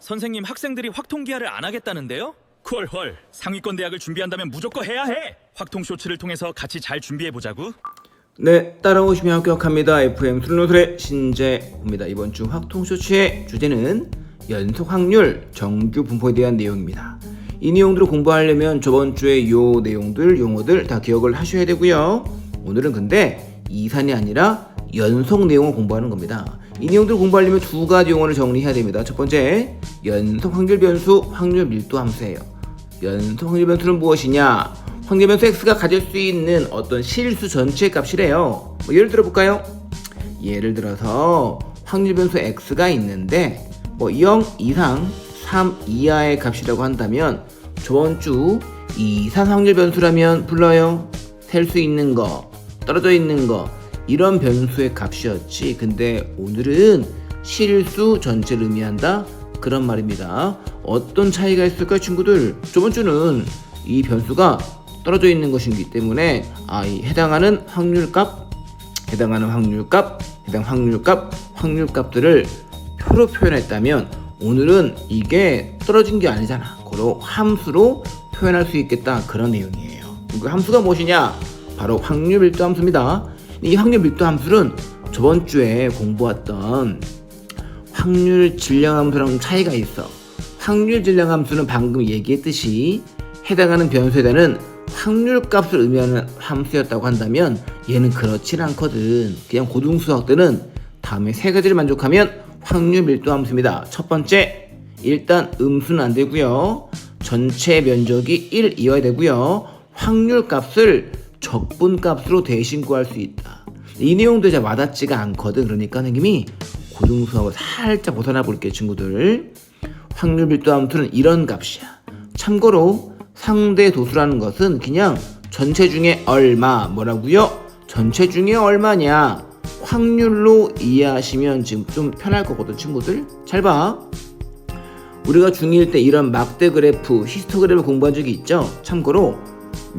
선생님, 학생들이 확통기하를 안 하겠다는데요? 헐, 상위권 대학을 준비한다면 무조건 해야 해. 확통 쇼츠를 통해서 같이 잘 준비해보자고. 네, 따라오시면 합격합니다. FM 슬로틀의 신재호입니다. 이번 주 확통 쇼츠의 주제는 연속 확률 정규 분포에 대한 내용입니다. 이 내용들을 공부하려면 저번 주에 요 내용들, 용어들 다 기억을 하셔야 되고요. 오늘은 근데 이산이 아니라 연속 내용을 공부하는 겁니다. 이 내용들을 공부하려면 두 가지 용어를 정리해야 됩니다. 첫 번째, 연속 확률 변수, 확률 밀도 함수예요. 연속 확률 변수는 무엇이냐? 확률 변수 x가 가질 수 있는 어떤 실수 전체 값이래요. 예를 들어 볼까요? 예를 들어서 확률 변수 x가 있는데 0 이상 3 이하의 값이라고 한다면 저번 주 이산 확률 변수라면 불러요. 셀 수 있는 거, 떨어져 있는 거, 이런 변수의 값이었지. 근데 오늘은 실수 전체를 의미한다, 그런 말입니다. 어떤 차이가 있을까요, 친구들? 저번 주는 이 변수가 떨어져 있는 것이기 때문에 이 해당 확률값들을 표로 표현했다면 오늘은 이게 떨어진 게 아니잖아. 그로 함수로 표현할 수 있겠다, 그런 내용이에요. 그 함수가 무엇이냐? 바로 확률 밀도 함수입니다. 이 확률 밀도 함수는 저번 주에 공부했던 확률 질량 함수랑 차이가 있어. 확률 질량 함수는 방금 얘기했듯이 해당하는 변수에 대한 확률 값을 의미하는 함수였다고 한다면 얘는 그렇진 않거든. 그냥 고등수학 때는 다음에 세 가지를 만족하면 확률 밀도 함수입니다. 첫 번째, 일단 음수는 안 되고요. 전체 면적이 1이어야 되고요. 확률 값을 적분 값으로 대신 구할 수 있다. 이 내용도 잘 와닿지가 않거든. 그러니까 선생님이 고등수학을 살짝 벗어나 볼게요, 친구들. 확률 밀도 함수는 이런 값이야. 참고로 상대 도수라는 것은 그냥 전체 중에 얼마, 뭐라고요? 전체 중에 얼마냐, 확률로 이해하시면 지금 좀 편할 거거든, 친구들. 잘 봐. 우리가 중2일 때 이런 막대 그래프, 히스토그램을 공부한 적이 있죠. 참고로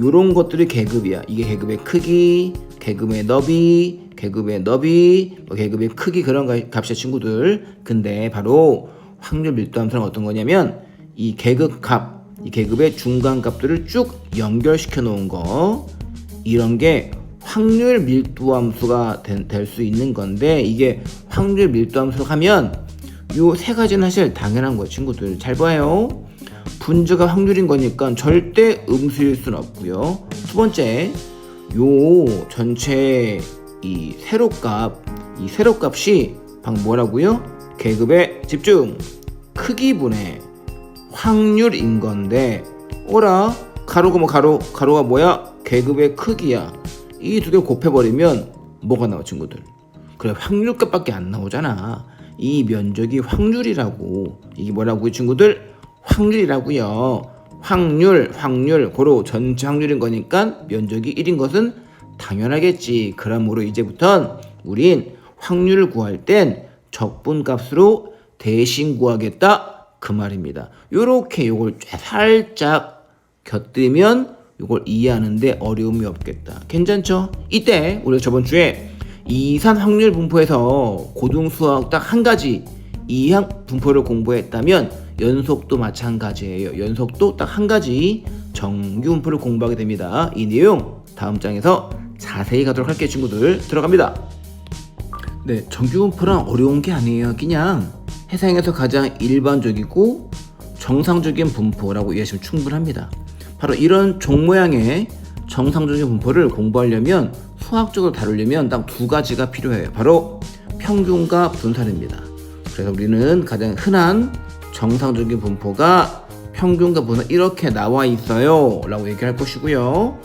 요런 것들이 계급이야. 이게 계급의 크기, 계급의 너비, 계급의 크기, 그런 값이야, 친구들. 근데 바로 확률 밀도 함수는 어떤 거냐면 이 계급 값, 이 계급의 중간 값들을 쭉 연결시켜 놓은 거, 이런 게 확률 밀도 함수가 될 수 있는 건데, 이게 확률 밀도 함수로 하면 요 세 가지는 사실 당연한 거예요, 친구들. 잘 봐요. 분자가 확률인 거니까 절대 음수일 수는 없고요. 두 번째, 요 전체 이 세로값이 방금 뭐라고요? 계급의 집중 크기분의 확률인 건데, 가로가 뭐야? 계급의 크기야. 이 두 개 곱해버리면 뭐가 나와, 친구들? 그래, 확률값밖에 안 나오잖아. 이 면적이 확률이라고. 이게 뭐라고요, 친구들? 확률이라고요. 확률, 고로 전체 확률인 거니까 면적이 1인 것은 당연하겠지. 그러므로 이제부턴 우린 확률을 구할 땐 적분값으로 대신 구하겠다, 그 말입니다. 요렇게 요걸 살짝 곁들이면 요걸 이해하는데 어려움이 없겠다. 괜찮죠? 이때 우리가 저번 주에 이산 확률 분포에서 고등수학 딱 한 가지 이항 분포를 공부했다면 연속도 마찬가지예요. 연속도 딱 한 가지 정규 분포를 공부하게 됩니다. 이 내용 다음 장에서 자세히 가도록 할게요, 친구들. 들어갑니다. 네, 정규 분포는 어려운 게 아니에요. 그냥 세상에서 가장 일반적이고 정상적인 분포라고 이해하시면 충분합니다. 바로 이런 종 모양의 정상적인 분포를 공부하려면, 수학적으로 다루려면 딱 두 가지가 필요해요. 바로 평균과 분산입니다. 그래서 우리는 가장 흔한 정상적인 분포가 평균과 분산, 이렇게 나와 있어요 라고 얘기할 것이고요.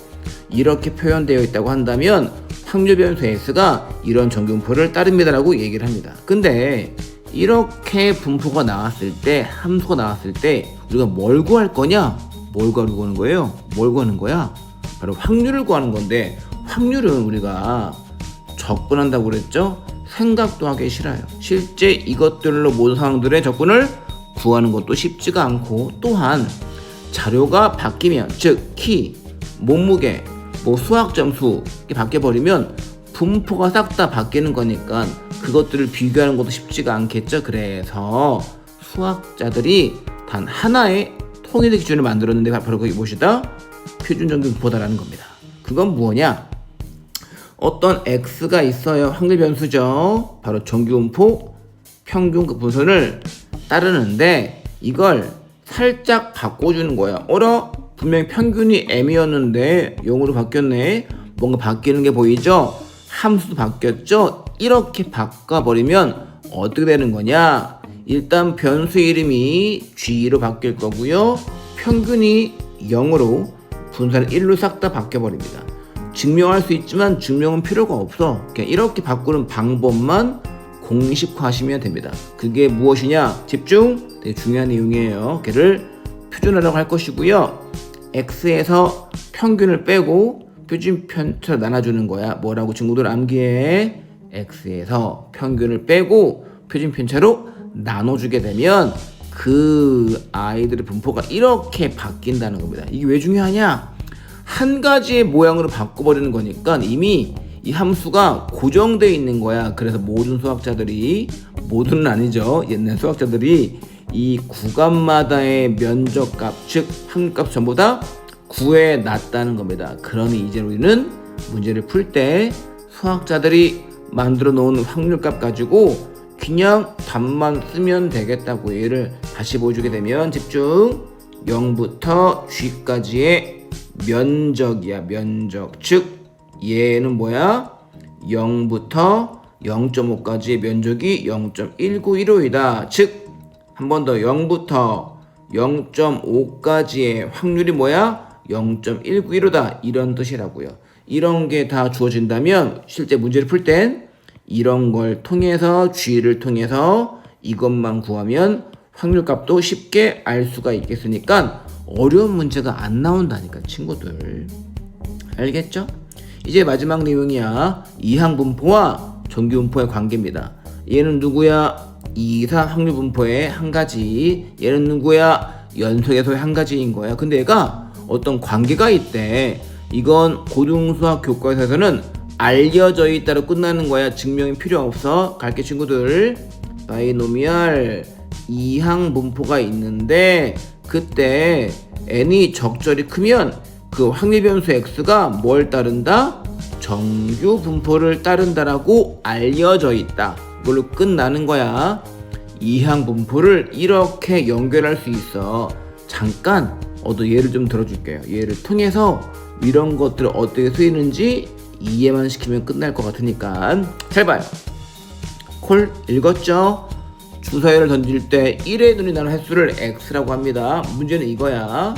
이렇게 표현되어 있다고 한다면 확률 변수 S가 이런 정규 분포를 따릅니다 라고 얘기를 합니다. 근데 이렇게 분포가 나왔을 때, 함수가 나왔을 때 우리가 뭘 구할 거냐? 뭘 구하는 거예요? 뭘 구하는 거야? 바로 확률을 구하는 건데, 확률은 우리가 적분한다고 그랬죠? 생각도 하기 싫어요. 실제 이것들로 모든 상황들의 적분을 구하는 것도 쉽지가 않고, 또한 자료가 바뀌면, 즉 키, 몸무게, 수학 점수 바뀌어버리면 분포가 싹 다 바뀌는 거니까 그것들을 비교하는 것도 쉽지가 않겠죠. 그래서 수학자들이 단 하나의 통일의 기준을 만들었는데 바로 그게 무엇이다? 표준정규분포다라는 겁니다. 그건 뭐냐? 어떤 x가 있어요. 확률 변수죠. 바로 정규분포 평균급 분선을 따르는데 이걸 살짝 바꿔주는 거야. 분명히 평균이 m이었는데 0으로 바뀌었네. 뭔가 바뀌는 게 보이죠? 함수도 바뀌었죠? 이렇게 바꿔버리면 어떻게 되는 거냐? 일단 변수 이름이 g로 바뀔 거고요. 평균이 0으로 분산은 1로 싹 다 바뀌어버립니다. 증명할 수 있지만 증명은 필요가 없어. 그냥 이렇게 바꾸는 방법만 공식화하시면 됩니다. 그게 무엇이냐? 집중! 되게 중요한 내용이에요. 걔를 표준화라고 할 것이고요. x에서 평균을 빼고 표준 편차로 나눠주는 거야. 뭐라고 친구들 암기해? x에서 평균을 빼고 표준 편차로 나눠주게 되면 그 아이들의 분포가 이렇게 바뀐다는 겁니다. 이게 왜 중요하냐? 한 가지의 모양으로 바꿔버리는 거니까 이미 이 함수가 고정되어 있는 거야. 그래서 모든 수학자들이, 모두는 아니죠, 옛날 수학자들이 이 구간마다의 면적값, 즉 확률값 전부 다 구해 놨다는 겁니다. 그러니 이제 우리는 문제를 풀 때 수학자들이 만들어 놓은 확률값 가지고 그냥 답만 쓰면 되겠다고. 얘를 다시 보여주게 되면 집중. 0부터 g까지의 면적이야. 면적. 즉 얘는 뭐야? 0부터 0.5까지의 면적이 0.1915이다. 즉 한 번 더 0부터 0.5까지의 확률이 뭐야? 0.191호다. 이런 뜻이라고요. 이런 게 다 주어진다면 실제 문제를 풀 땐 이런 걸 통해서 g를 통해서 이것만 구하면 확률값도 쉽게 알 수가 있겠으니까 어려운 문제가 안 나온다니까 친구들. 알겠죠? 이제 마지막 내용이야. 이항분포와 정규분포의 관계입니다. 얘는 누구야? 2, 4 확률분포의 한 가지. 얘는 누구야? 연속에서의 한 가지인 거야. 근데 얘가 어떤 관계가 있대. 이건 고등수학 교과서에서는 알려져 있다로 끝나는 거야. 증명이 필요 없어. 갈게 친구들. 바이노미얼 이항분포가 있는데 그때 n이 적절히 크면 그 확률 변수 x가 뭘 따른다? 정규 분포를 따른다라고 알려져 있다. 이걸로 끝나는 거야. 이항 분포를 이렇게 연결할 수 있어. 잠깐 예를 좀 들어줄게요. 예를 통해서 이런 것들을 어떻게 쓰이는지 이해만 시키면 끝날 것 같으니까 잘 봐요. 콜 읽었죠? 주사위를 던질 때 1의 눈이 나는 횟수를 x라고 합니다. 문제는 이거야.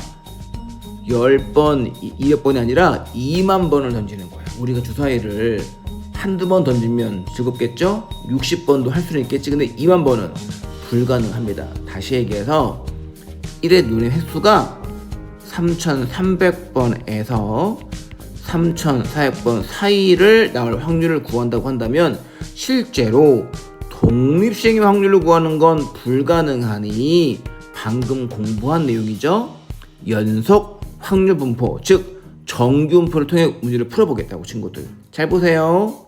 10번, 200번이 아니라 2만 번을 던지는 거야. 우리가 주사위를 한두 번 던지면 즐겁겠죠? 60번도 할 수는 있겠지. 근데 2만 번은 불가능합니다. 다시 얘기해서 1의 눈의 횟수가 3300번에서 3400번 사이를 나올 확률을 구한다고 한다면 실제로 독립시행의 확률을 구하는 건 불가능하니 방금 공부한 내용이죠. 연속 확률 분포, 즉 정규 분포를 통해 문제를 풀어보겠다고 친구들. 잘 보세요.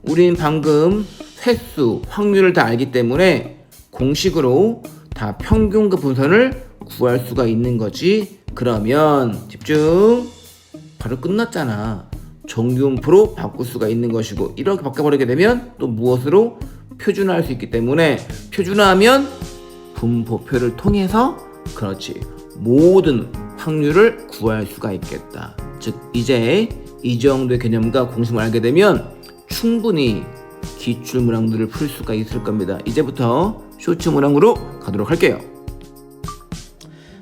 우린 방금 횟수, 확률을 다 알기 때문에 공식으로 다 평균급 분선을 구할 수가 있는 거지. 그러면 집중. 바로 끝났잖아. 정규 분포로 바꿀 수가 있는 것이고 이렇게 바꿔버리게 되면 또 무엇으로? 표준화할 수 있기 때문에 표준화하면 분포표를 통해서 그렇지 모든 확률을 구할 수가 있겠다. 즉 이제 이 정도의 개념과 공식을 알게 되면 충분히 기출 문항들을 풀 수가 있을 겁니다. 이제부터 쇼츠 문항으로 가도록 할게요.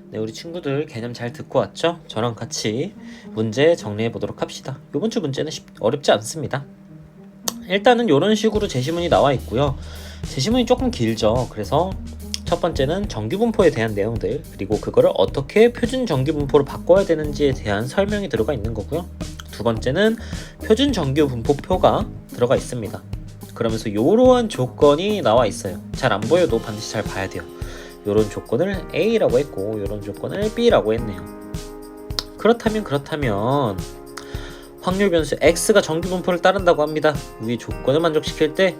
네, 우리 친구들 개념 잘 듣고 왔죠? 저랑 같이 문제 정리해 보도록 합시다. 이번 주 문제는 어렵지 않습니다. 일단은 이런 식으로 제시문이 나와 있고요. 제시문이 조금 길죠. 그래서 첫 번째는 정규분포에 대한 내용들, 그리고 그거를 어떻게 표준 정규분포로 바꿔야 되는지에 대한 설명이 들어가 있는 거고요. 두 번째는 표준 정규분포표가 들어가 있습니다. 그러면서 이러한 조건이 나와 있어요. 잘 안 보여도 반드시 잘 봐야 돼요. 이런 조건을 A라고 했고 이런 조건을 B라고 했네요. 그렇다면 확률 변수 X가 정규분포를 따른다고 합니다. 위 조건을 만족시킬 때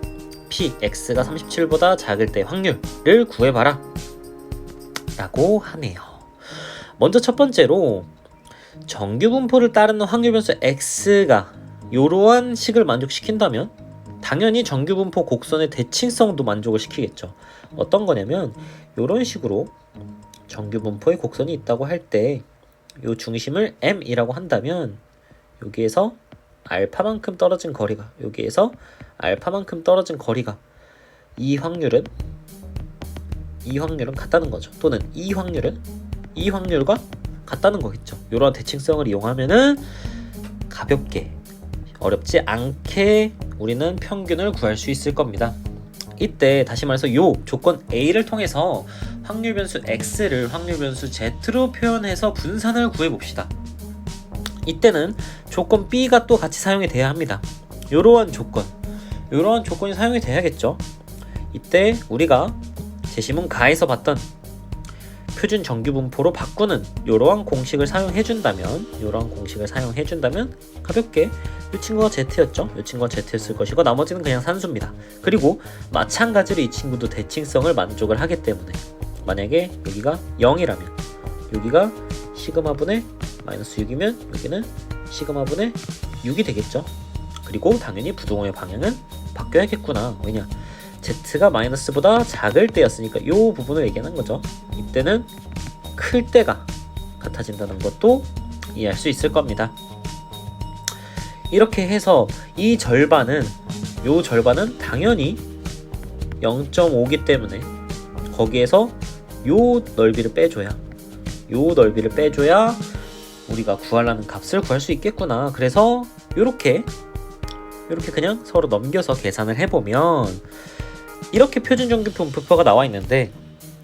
P, X가 37보다 작을 때 확률을 구해봐라. 라고 하네요. 먼저 첫 번째로 정규 분포를 따르는 확률 변수 x가 이러한 식을 만족시킨다면 당연히 정규 분포 곡선의 대칭성도 만족을 시키겠죠. 어떤 거냐면 이런 식으로 정규 분포의 곡선이 있다고 할 때 이 중심을 m이라고 한다면 여기에서 알파만큼 떨어진 거리가 여기에서 알파만큼 떨어진 거리가 이 확률은 같다는 거죠. 또는 이 확률과 같다는 거겠죠. 이러한 대칭성을 이용하면은 가볍게 어렵지 않게 우리는 평균을 구할 수 있을 겁니다. 이때 다시 말해서 요 조건 A를 통해서 확률 변수 X를 확률 변수 Z로 표현해서 분산을 구해봅시다. 이때는 조건 B가 또 같이 사용이 돼야 합니다. 이러한 조건이 사용이 돼야겠죠. 이때 우리가 제시문 가에서 봤던 표준 정규 분포로 바꾸는 이러한 공식을 사용해준다면 가볍게 이 친구가 Z였죠. 이 친구가 Z였을 것이고 나머지는 그냥 산수입니다. 그리고 마찬가지로 이 친구도 대칭성을 만족을 하기 때문에 만약에 여기가 0이라면 여기가 시그마분의 마이너스 6이면 여기는 시그마분의 6이 되겠죠. 그리고 당연히 부동호의 방향은 바뀌어야겠구나. 왜냐? Z가 마이너스보다 작을 때였으니까 이 부분을 얘기하는 거죠. 이때는 클 때가 같아진다는 것도 이해할 수 있을 겁니다. 이렇게 해서 이 절반은 당연히 0.5기 때문에 거기에서 요 넓이를 빼줘야 우리가 구하려는 값을 구할 수 있겠구나. 그래서 요렇게 그냥 서로 넘겨서 계산을 해보면 이렇게 표준 정규 분포가 나와 있는데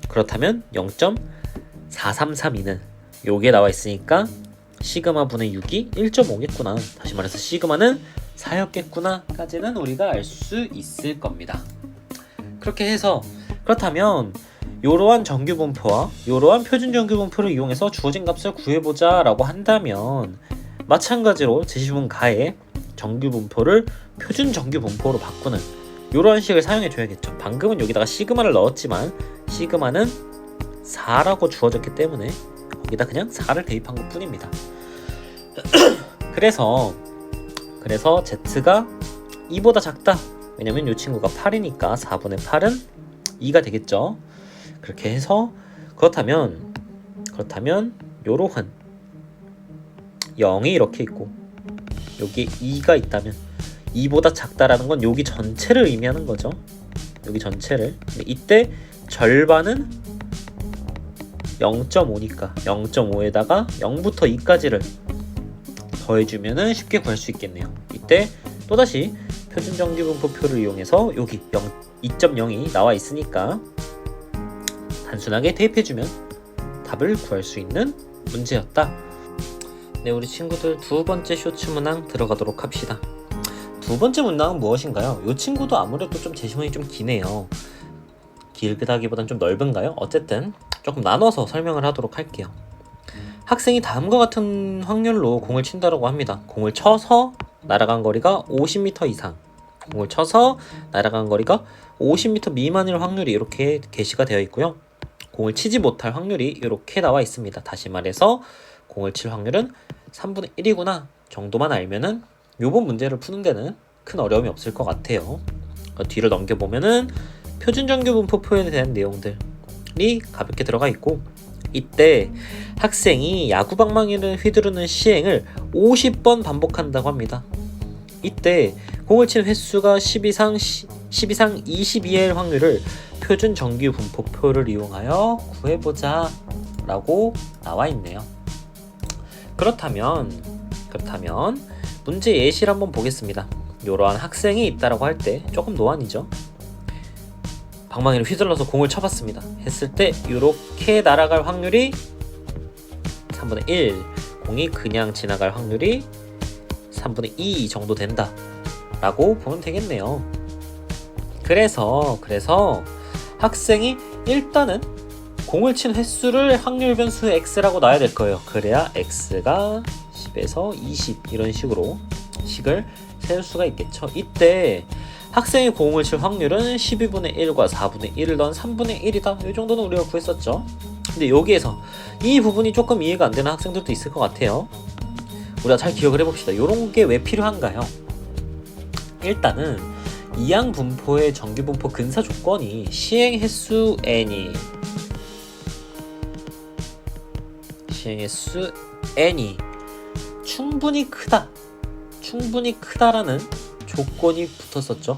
그렇다면 0.4332는 요게 나와 있으니까 시그마 분의 6이 1.5겠구나. 다시 말해서 시그마는 4였겠구나 까지는 우리가 알 수 있을 겁니다. 그렇게 해서 그렇다면 이러한 정규 분포와 이러한 표준 정규 분포를 이용해서 주어진 값을 구해보자 라고 한다면 마찬가지로 제시문 가에 정규 분포를 표준 정규 분포로 바꾸는 이러한 식을 사용해 줘야겠죠. 방금은 여기다가 시그마를 넣었지만 시그마는 4라고 주어졌기 때문에 거기다 그냥 4를 대입한 것 뿐입니다. 그래서 Z가 2보다 작다. 왜냐면 이 친구가 8이니까 4분의 8은 2가 되겠죠. 그렇게 해서 그렇다면 요러한 0이 이렇게 있고 여기에 2가 있다면 2보다 작다라는 건 여기 전체를 의미하는 거죠. 여기 전체를. 근데 이때 절반은 0.5니까 0.5에다가 0부터 2까지를 더해주면은 쉽게 구할 수 있겠네요. 이때 또다시 표준 정규 분포표를 이용해서 여기 2.0이 나와 있으니까 단순하게 대입해주면 답을 구할 수 있는 문제였다. 네, 우리 친구들 두 번째 쇼츠 문항 들어가도록 합시다. 두 번째 문항은 무엇인가요? 이 친구도 아무래도 좀 제시문이 좀 기네요. 길다기보단 좀 넓은가요? 어쨌든 조금 나눠서 설명을 하도록 할게요. 학생이 다음과 같은 확률로 공을 친다라고 합니다. 공을 쳐서 날아간 거리가 50m 이상, 공을 쳐서 날아간 거리가 50m 미만일 확률이 이렇게 게시가 되어 있고요. 공을 치지 못할 확률이 이렇게 나와 있습니다. 다시 말해서 공을 칠 확률은 3분의 1이구나 정도만 알면은 요번 문제를 푸는 데는 큰 어려움이 없을 것 같아요. 뒤를 넘겨보면은 표준 정규 분포 표현에 대한 내용들이 가볍게 들어가 있고 이때 학생이 야구 방망이를 휘두르는 시행을 50번 반복한다고 합니다. 이때 공을 친 횟수가 10 이상 22일 확률을 표준 정규 분포표를 이용하여 구해보자 라고 나와 있네요. 그렇다면 문제 예시를 한번 보겠습니다. 이러한 학생이 있다라고 할 때 조금 노안이죠. 방망이를 휘둘러서 공을 쳐봤습니다. 했을 때 이렇게 날아갈 확률이 3분의 1, 공이 그냥 지나갈 확률이 3분의 2 정도 된다 라고 보면 되겠네요. 그래서 학생이 일단은 공을 친 횟수를 확률 변수 x라고 놔야 될 거예요. 그래야 x가 10에서 20 이런 식으로 식을 세울 수가 있겠죠. 이때 학생이 공을 칠 확률은 12분의 1과 4분의 1을 넣은 3분의 1이다. 이 정도는 우리가 구했었죠. 근데 여기에서 이 부분이 조금 이해가 안 되는 학생들도 있을 것 같아요. 우리가 잘 기억을 해봅시다. 요런 게 왜 필요한가요? 일단은 이항 분포의 정규 분포 근사 조건이 시행 횟수 n이 충분히 크다라는 조건이 붙었었죠.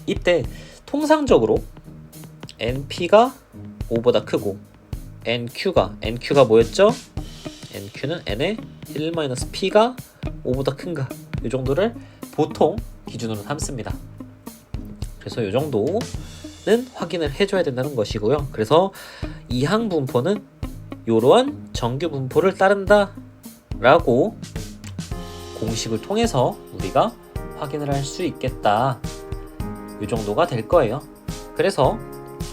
이때 통상적으로 np가 5보다 크고 nq가 뭐였죠? nq는 n의 1-p가 5보다 큰가, 이 정도를 보통 기준으로 삼습니다. 그래서 이 정도는 확인을 해줘야 된다는 것이고요. 그래서 이항 분포는 이러한 정규 분포를 따른다 라고 공식을 통해서 우리가 확인을 할 수 있겠다, 이 정도가 될 거예요. 그래서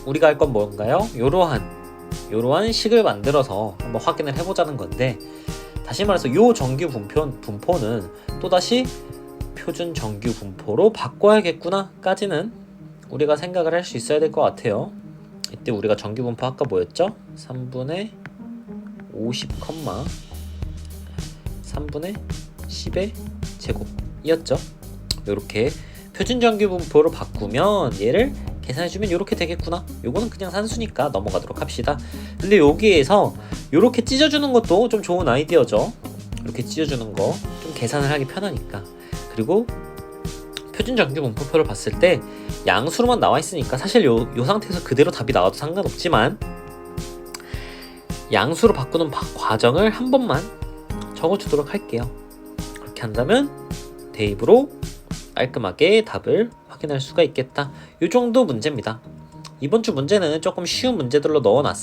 우리가 할 건 뭔가요? 이러한 식을 만들어서 한번 확인을 해보자는 건데, 다시 말해서 이 정규 분포는 또다시 표준 정규 분포로 바꿔야겠구나 까지는 우리가 생각을 할 수 있어야 될 것 같아요. 이때 우리가 정규 분포 아까 뭐였죠? 3분의 50, 3분의 10의 제곱이었죠. 이렇게 표준 정규 분포로 바꾸면 얘를 계산해주면 이렇게 되겠구나. 요거는 그냥 산수니까 넘어가도록 합시다. 근데 여기에서 이렇게 찢어주는 것도 좀 좋은 아이디어죠. 이렇게 찢어주는 거 좀 계산을 하기 편하니까. 그리고 표준 정규 분포표를 봤을 때 양수로만 나와 있으니까 사실 요 상태에서 그대로 답이 나와도 상관없지만, 양수로 바꾸는 과정을 한 번만 적어주도록 할게요. 그렇게 한다면 대입으로 깔끔하게 답을 확인할 수가 있겠다. 이 정도 문제입니다. 이번 주 문제는 조금 쉬운 문제들로 넣어놨어요.